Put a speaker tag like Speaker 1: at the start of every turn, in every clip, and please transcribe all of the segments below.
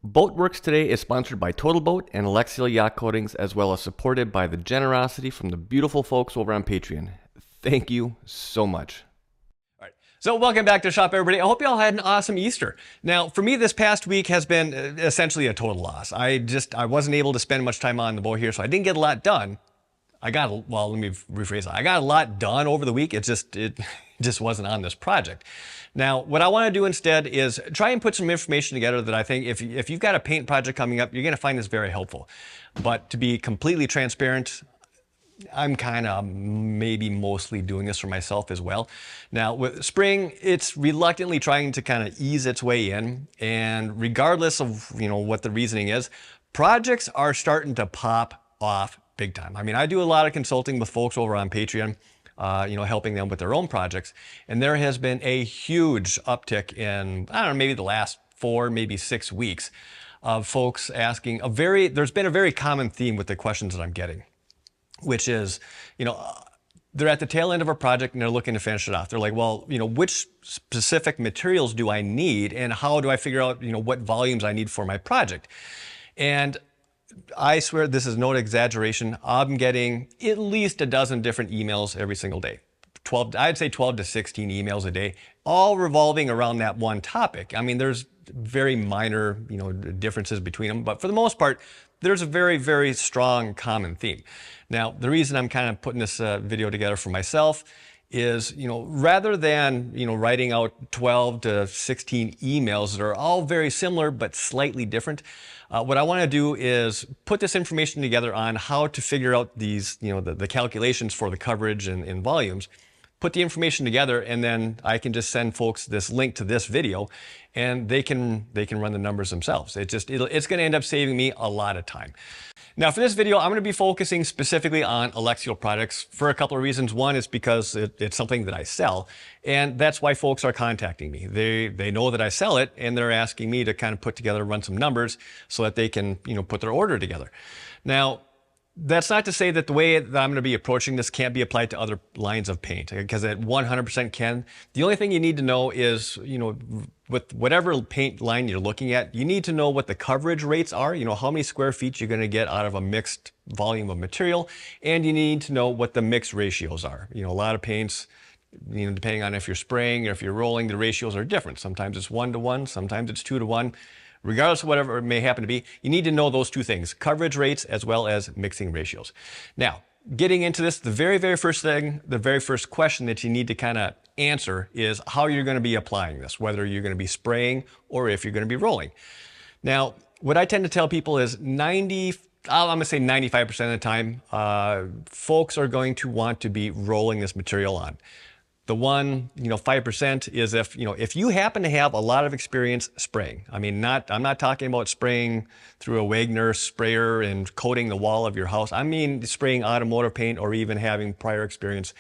Speaker 1: Boatworks Today is sponsored by Total Boat and Alexial Yacht Coatings, as well as supported by the generosity from the beautiful folks over on Patreon. Thank you so much.
Speaker 2: All right. So welcome back to Shop, everybody. I hope you all had an awesome Easter. Now, for me, this past week has been essentially a total loss. I wasn't able to spend much time on the boat here, so I didn't get a lot done. Let me rephrase that. I got a lot done over the week. It just wasn't on this project. Now, what I want to do instead is try and put some information together that I think if you've got a paint project coming up, you're going to find this very helpful. But to be completely transparent, I'm kind of maybe mostly doing this for myself as well. Now with spring, it's reluctantly trying to kind of ease its way in, and regardless of what the reasoning is, projects are starting to pop off big time. I mean, I do a lot of consulting with folks over on Patreon, helping them with their own projects, and there has been a huge uptick in, I don't know, maybe the last 4, maybe 6 weeks of folks asking there's been a very common theme with the questions that I'm getting, which is, they're at the tail end of a project and they're looking to finish it off. They're like, well, which specific materials do I need, and how do I figure out, what volumes I need for my project? And I swear this is no exaggeration. I'm getting at least a dozen different emails every single day. I'd say 12 to 16 emails a day, all revolving around that one topic. I mean, there's very minor, differences between them, but for the most part, there's a very, very strong common theme. Now, the reason I'm kind of putting this video together for myself is, rather than, writing out 12 to 16 emails that are all very similar but slightly different, what I want to do is put this information together on how to figure out these, the calculations for the coverage and volumes, put the information together, and then I can just send folks this link to this video, and they can run the numbers themselves. It's going to end up saving me a lot of time. Now, for this video, I'm going to be focusing specifically on Alexial products for a couple of reasons. One is because it's something that I sell, and that's why folks are contacting me. They know that I sell it, and they're asking me to kind of put together, run some numbers so that they can, put their order together. Now, that's not to say that the way that I'm going to be approaching this can't be applied to other lines of paint, because it 100% can. The only thing you need to know is, with whatever paint line you're looking at, you need to know what the coverage rates are, how many square feet you're going to get out of a mixed volume of material, and you need to know what the mix ratios are. A lot of paints, depending on if you're spraying or if you're rolling, the ratios are different. Sometimes it's 1-to-1, sometimes it's 2-to-1. Regardless of whatever it may happen to be, you need to know those two things, coverage rates as well as mixing ratios. Now, getting into this, the very first question that you need to kind of answer is how you're going to be applying this, whether you're going to be spraying or if you're going to be rolling. Now, what I tend to tell people is I'm going to say 95% of the time, folks are going to want to be rolling this material on. The 5% is if you happen to have a lot of experience spraying. I mean, I'm not talking about spraying through a Wagner sprayer and coating the wall of your house. I mean spraying automotive paint, or even having prior experience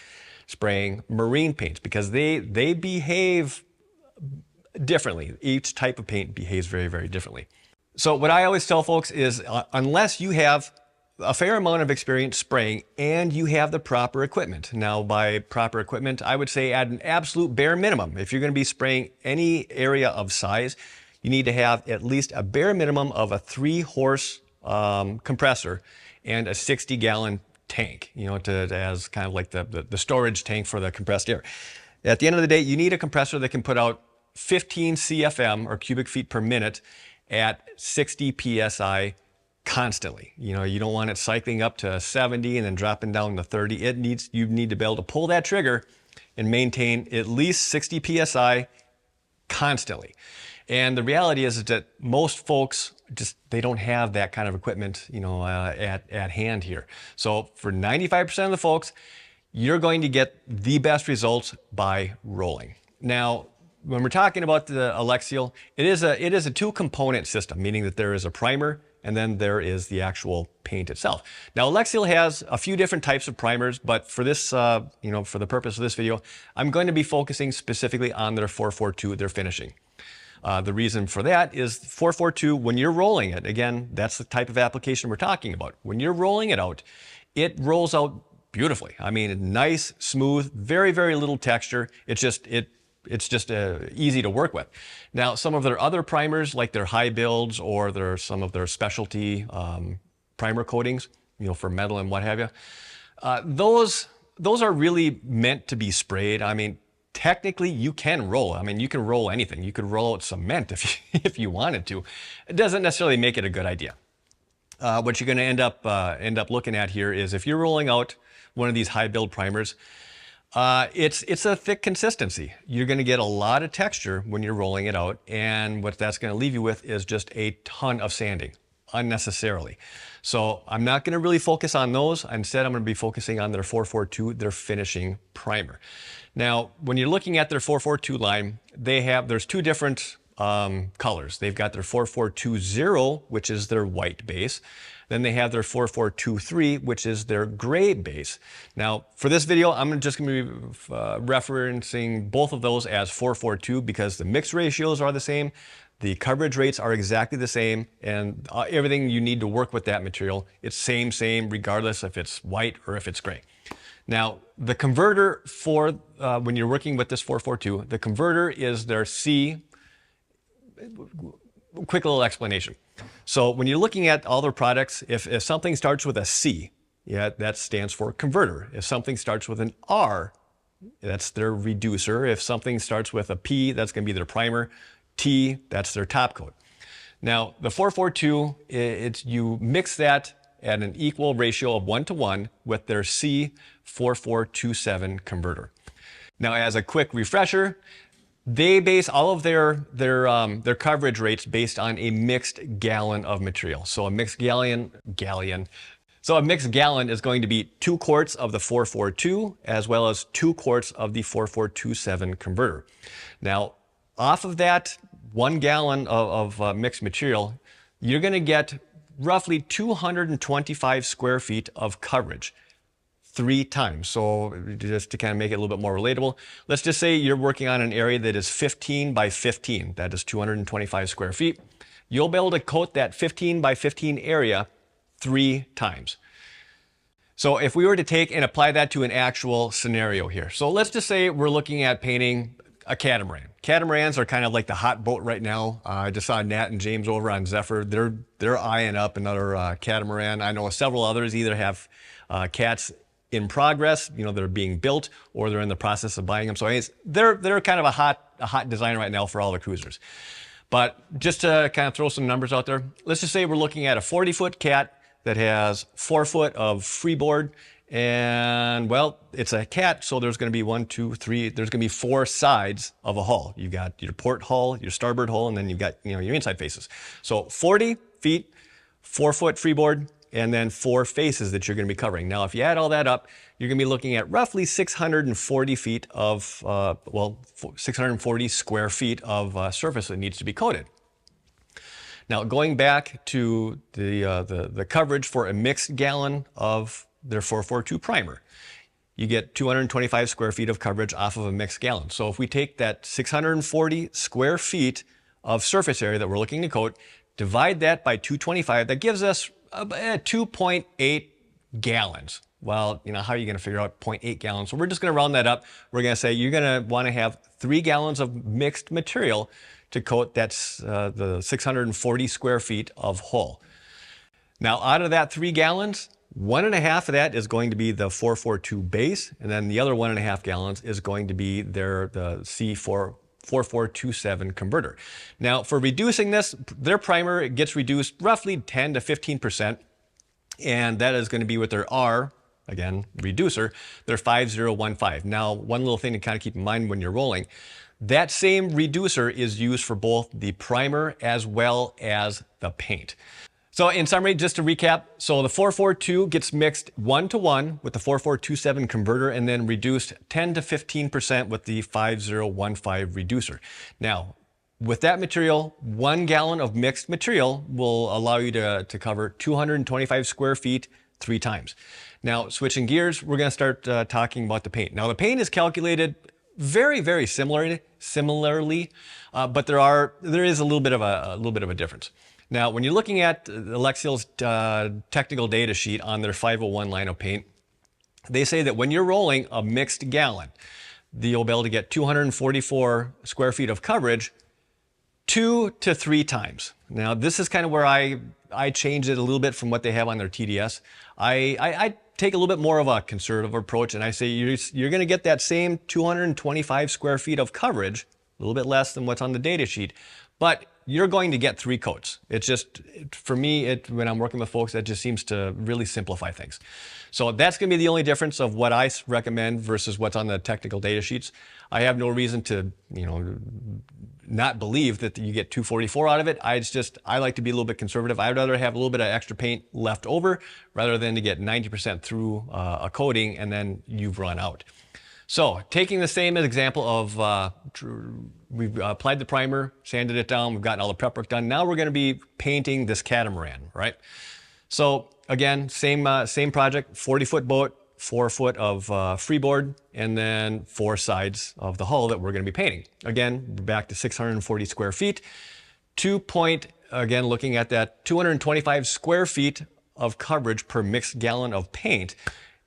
Speaker 2: spraying marine paints, because they behave differently. Each type of paint behaves very, very differently. So what I always tell folks is, unless you have a fair amount of experience spraying and you have the proper equipment. Now, by proper equipment, I would say at an absolute bare minimum, if you're going to be spraying any area of size, you need to have at least a bare minimum of a 3-horse compressor and a 60-gallon tank, as kind of like the storage tank for the compressed air. At the end of the day, you need a compressor that can put out 15 CFM, or cubic feet per minute, at 60 PSI constantly. You don't want it cycling up to 70 and then dropping down to 30. You need to be able to pull that trigger and maintain at least 60 PSI constantly. And the reality is that most folks they don't have that kind of equipment, at hand here. So for 95% of the folks, you're going to get the best results by rolling. Now, when we're talking about the Alexial, it is a 2-component system, meaning that there is a primer and then there is the actual paint itself. Now, Alexial has a few different types of primers, but for this, for the purpose of this video, I'm going to be focusing specifically on their 442, their finishing. The reason for that is 442, when you're rolling it, again, that's the type of application we're talking about. When you're rolling it out, it rolls out beautifully. I mean, nice, smooth, very, very little texture. it's just easy to work with. Now, some of their other primers, like their high builds or some of their specialty primer coatings, for metal and what have you, those are really meant to be sprayed. I mean, technically you can roll. I mean, you can roll anything. You could roll out cement if you wanted to. It doesn't necessarily make it a good idea. What you're going to end up looking at here is if you're rolling out one of these high build primers, it's a thick consistency. You're going to get a lot of texture when you're rolling it out, and what that's going to leave you with is just a ton of sanding unnecessarily. So I'm not going to really focus on those. Instead, I'm going to be focusing on their 442, their finishing primer. Now, when you're looking at their 442 line, there's two different colors. They've got their 4420, which is their white base. Then they have their 4423, which is their gray base. Now, for this video, I'm just going to be referencing both of those as 442 because the mix ratios are the same, the coverage rates are exactly the same, and everything you need to work with that material, it's same, regardless if it's white or if it's gray. Now, the converter for when you're working with this 442, the converter is their C. Quick little explanation. So when you're looking at all their products, if something starts with a C, that stands for converter. If something starts with an R, that's their reducer. If something starts with a P, that's going to be their primer. T, that's their top coat. Now, the 442, you mix that at an equal ratio of 1:1 with their C4427 converter. Now, as a quick refresher, they base all of their coverage rates based on a mixed gallon of material. So a mixed gallon is going to be 2 quarts of the 442 as well as 2 quarts of the 4427 converter. Now, off of that 1 gallon of mixed material, you're going to get roughly 225 square feet of coverage 3 times. So just to kind of make it a little bit more relatable, let's just say you're working on an area that is 15 by 15. That is 225 square feet. You'll be able to coat that 15 by 15 area 3 times. So if we were to take and apply that to an actual scenario here. So let's just say we're looking at painting a catamaran. Catamarans are kind of like the hot boat right now. I just saw Nat and James over on Zephyr. They're eyeing up another catamaran. I know several others either have cats in progress, that are being built, or they're in the process of buying them. So anyways, they're kind of a hot design right now for all the cruisers. But just to kind of throw some numbers out there, let's just say we're looking at a 40-foot cat that has 4 foot of freeboard. And well, it's a cat, so there's going to be 1, 2, 3, there's going to be 4 sides of a hull. You've got your port hull, your starboard hull, and then you've got, your inside faces. So 40 feet, 4 foot freeboard, and then 4 faces that you're going to be covering. Now, if you add all that up, you're going to be looking at roughly 640 feet of, 640 square feet of surface that needs to be coated. Now, going back to the coverage for a mixed gallon of their 442 primer, you get 225 square feet of coverage off of a mixed gallon. So if we take that 640 square feet of surface area that we're looking to coat, divide that by 225, that gives us 2.8 gallons. Well, how are you going to figure out 0.8 gallons? So we're just going to round that up. We're going to say you're going to want to have 3 gallons of mixed material to coat that's the 640 square feet of hull. Now, out of that 3 gallons, 1.5 of that is going to be the 442 base, and then the other 1.5 gallons is going to be the C4427 converter. Now, for reducing this, their primer gets reduced roughly 10 to 15%, and that is going to be with their R, again, reducer, their 5015. Now, one little thing to kind of keep in mind when you're rolling, that same reducer is used for both the primer as well as the paint. So in summary, just to recap, so the 442 gets mixed 1:1 with the 4427 converter and then reduced 10 to 15% with the 5015 reducer. Now, with that material, 1 gallon of mixed material will allow you to cover 225 square feet 3 times. Now, switching gears, we're going to start talking about the paint. Now, the paint is calculated very, very similarly, but there is a little bit of a difference. Now, when you're looking at Alexial's technical data sheet on their 501 line of paint, they say that when you're rolling a mixed gallon, you'll be able to get 244 square feet of coverage 2 to 3 times. Now, this is kind of where I changed it a little bit from what they have on their TDS. I take a little bit more of a conservative approach, and I say you're going to get that same 225 square feet of coverage, a little bit less than what's on the data sheet, but you're going to get 3 coats. It's just, for me, when I'm working with folks, that just seems to really simplify things. So that's going to be the only difference of what I recommend versus what's on the technical data sheets. I have no reason to, not believe that you get 244 out of it. I like to be a little bit conservative. I'd rather have a little bit of extra paint left over rather than to get 90% through a coating and then you've run out. So taking the same example of we've applied the primer, sanded it down, we've gotten all the prep work done. Now we're going to be painting this catamaran, right? So again, same project, 40-foot boat, 4 foot of freeboard, and then 4 sides of the hull that we're going to be painting. Again, back to 640 square feet. Again, looking at that 225 square feet of coverage per mixed gallon of paint.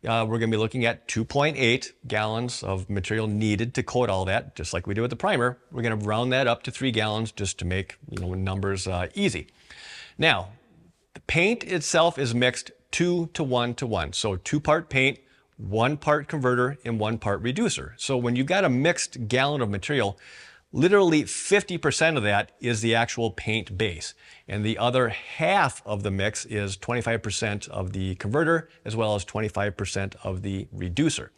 Speaker 2: We're going to be looking at 2.8 gallons of material needed to coat all that, just like we did with the primer. We're going to round that up to 3 gallons just to make numbers easy. Now, the paint itself is mixed 2 to 1 to 1. So 2-part paint, 1 part converter, and 1 part reducer. So when you've got a mixed gallon of material, literally 50% of that is the actual paint base. And the other half of the mix is 25% of the converter as well as 25% of the reducer.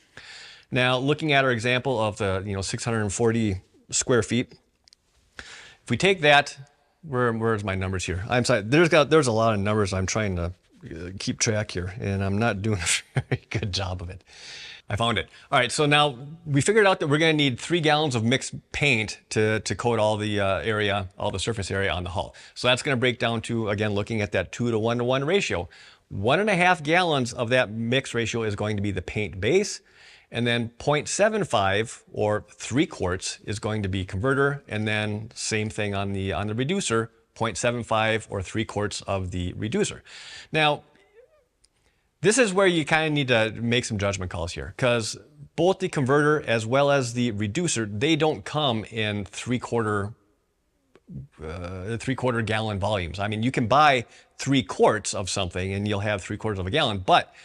Speaker 2: Now, looking at our example of the 640 square feet, if we take that, where's my numbers here? I'm sorry, there's a lot of numbers I'm trying to keep track here, and I'm not doing a very good job of it. I found it. All right, so now we figured out that we're going to need 3 gallons of mixed paint to coat all the all the surface area on the hull. So that's going to break down to, again, looking at that 2 to 1 to 1 ratio. 1.5 gallons of that mix ratio is going to be the paint base, and then 0.75 or 3 quarts is going to be converter, and then same thing on the reducer, 0.75 or 3 quarts of the reducer. Now, this is where you kind of need to make some judgment calls here, because both the converter as well as the reducer, they don't come in 3/4 gallon volumes. I mean, you can buy 3 quarts of something and you'll have 3/4 of a gallon, but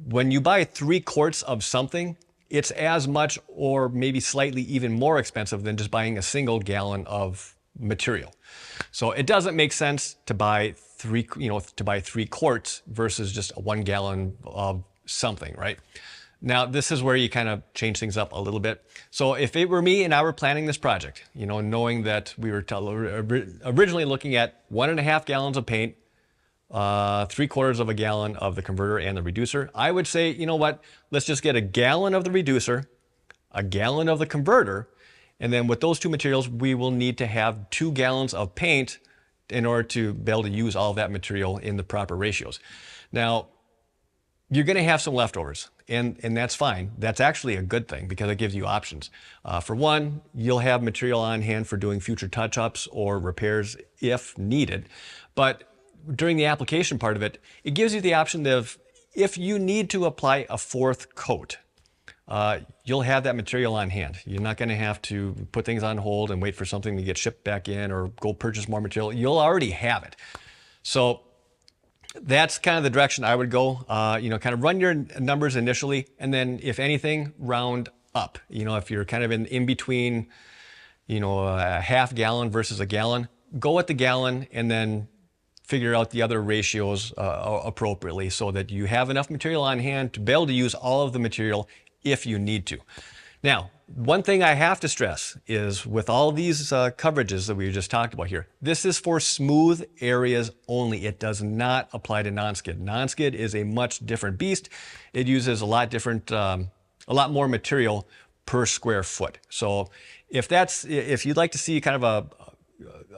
Speaker 2: when you buy 3 quarts of something, it's as much or maybe slightly even more expensive than just buying a single gallon of material. So it doesn't make sense to buy 3 quarts versus just 1 gallon of something, right? Now, this is where you kind of change things up a little bit. So if it were me and I were planning this project, knowing that we were originally looking at 1.5 gallons of paint, 3/4 of a gallon of the converter and the reducer, I would say, you know what, let's just get a gallon of the reducer, a gallon of the converter, and then with those 2 materials, we will need to have 2 gallons of paint in order to be able to use all of that material in the proper ratios. Now, you're going to have some leftovers, and that's fine. That's actually a good thing because it gives you options. For one, you'll have material on hand for doing future touch-ups or repairs if needed. But during the application part of it, it gives you the option of, if you need to apply a 4th coat, you'll have that material on hand. You're not going to have to put things on hold and wait for something to get shipped back in or go purchase more material. You'll already have it. So that's kind of the direction I would go. Kind of run your numbers initially, and then if anything, round up. If you're kind of in between, a half gallon versus a gallon, go at the gallon and then figure out the other ratios appropriately so that you have enough material on hand to be able to use all of the material if you need to. Now, one thing I have to stress is with all these coverages that we just talked about here, this is for smooth areas only. It does not apply to non-skid. Non-skid is a much different beast. It uses a lot more material per square foot. So if you'd like to see kind of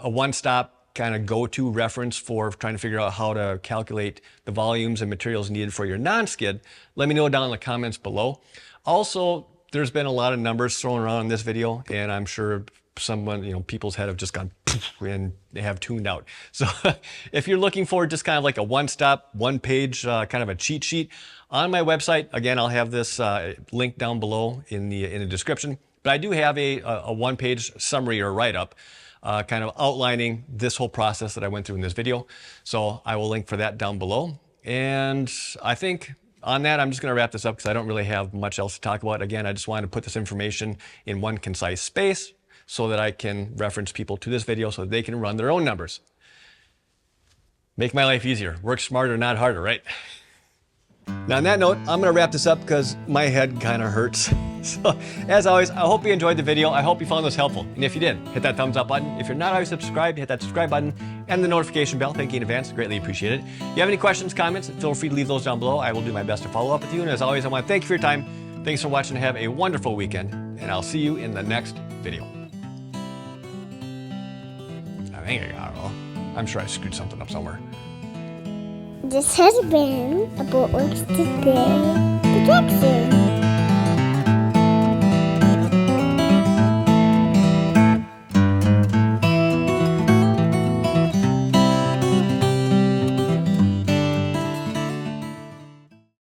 Speaker 2: a one-stop kind of go-to reference for trying to figure out how to calculate the volumes and materials needed for your non-skid, let me know down in the comments below. Also, there's been a lot of numbers thrown around in this video, and I'm sure someone, people's head have just gone poof and they have tuned out. So if you're looking for just kind of like a one-stop, one-page kind of a cheat sheet on my website, again, I'll have this link down below in the description. But I do have a one-page summary or write-up kind of outlining this whole process that I went through in this video. So I will link for that down below. And I think on that, I'm just going to wrap this up because I don't really have much else to talk about. Again, I just wanted to put this information in one concise space so that I can reference people to this video so that they can run their own numbers. Make my life easier. Work smarter, not harder, right? Now on that note, I'm going to wrap this up because my head kind of hurts. So as always, I hope you enjoyed the video. I hope you found this helpful. And if you did, hit that thumbs up button. If you're not already subscribed, hit that subscribe button and the notification bell. Thank you in advance. Greatly appreciate it. If you have any questions, comments, feel free to leave those down below. I will do my best to follow up with you. And as always, I want to thank you for your time. Thanks for watching. Have a wonderful weekend. And I'll see you in the next video. I think I got it all. I'm sure I screwed something up somewhere.
Speaker 3: This has been a Boatworks Today production.